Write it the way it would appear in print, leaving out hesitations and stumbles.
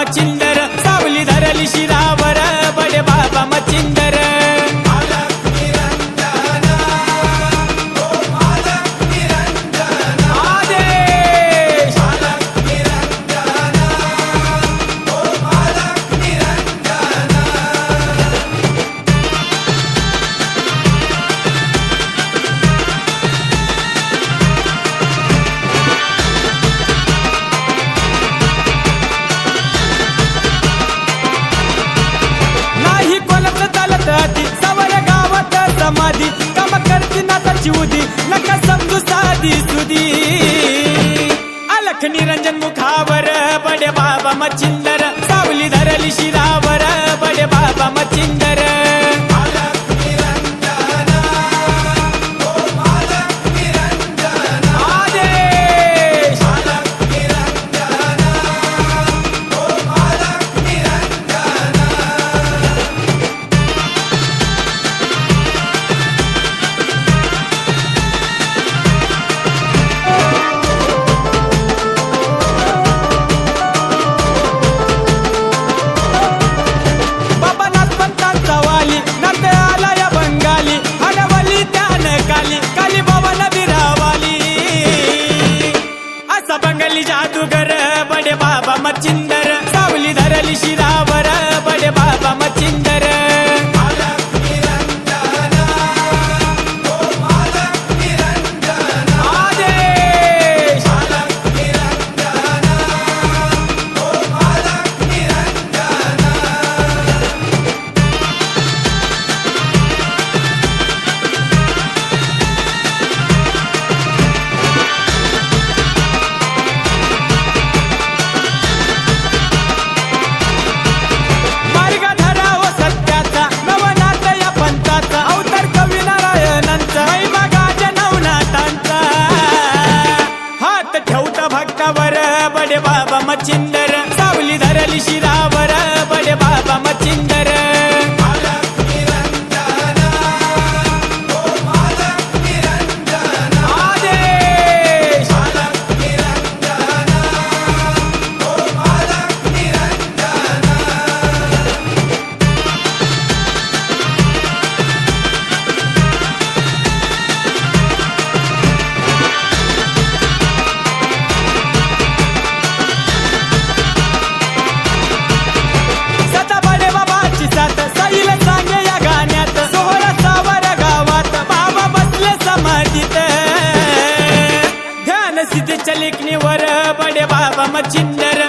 मच्छिंदर सावली धरली शिरावर बडे बाबा मच्छिंदर सवर गावात समाधी कम करती नाताची उदी नका समजू साधी सुदी अलख निरंजन मुखावर बडे बाबा मच्छिंदर सावली धरली शिरावर बडे बाबा मच्छिंदर बंगाली जादूगर बडे बाबा मच्छिंदर सावली धरली शिरावर बडे बाबा मच्छिंदर भक्तावर बडे बाबा मच्छिंदर सावली धरली शिरावर बडे बाबा मच्छिंदर लेखनीवर बडे बाबा मच्छिंदर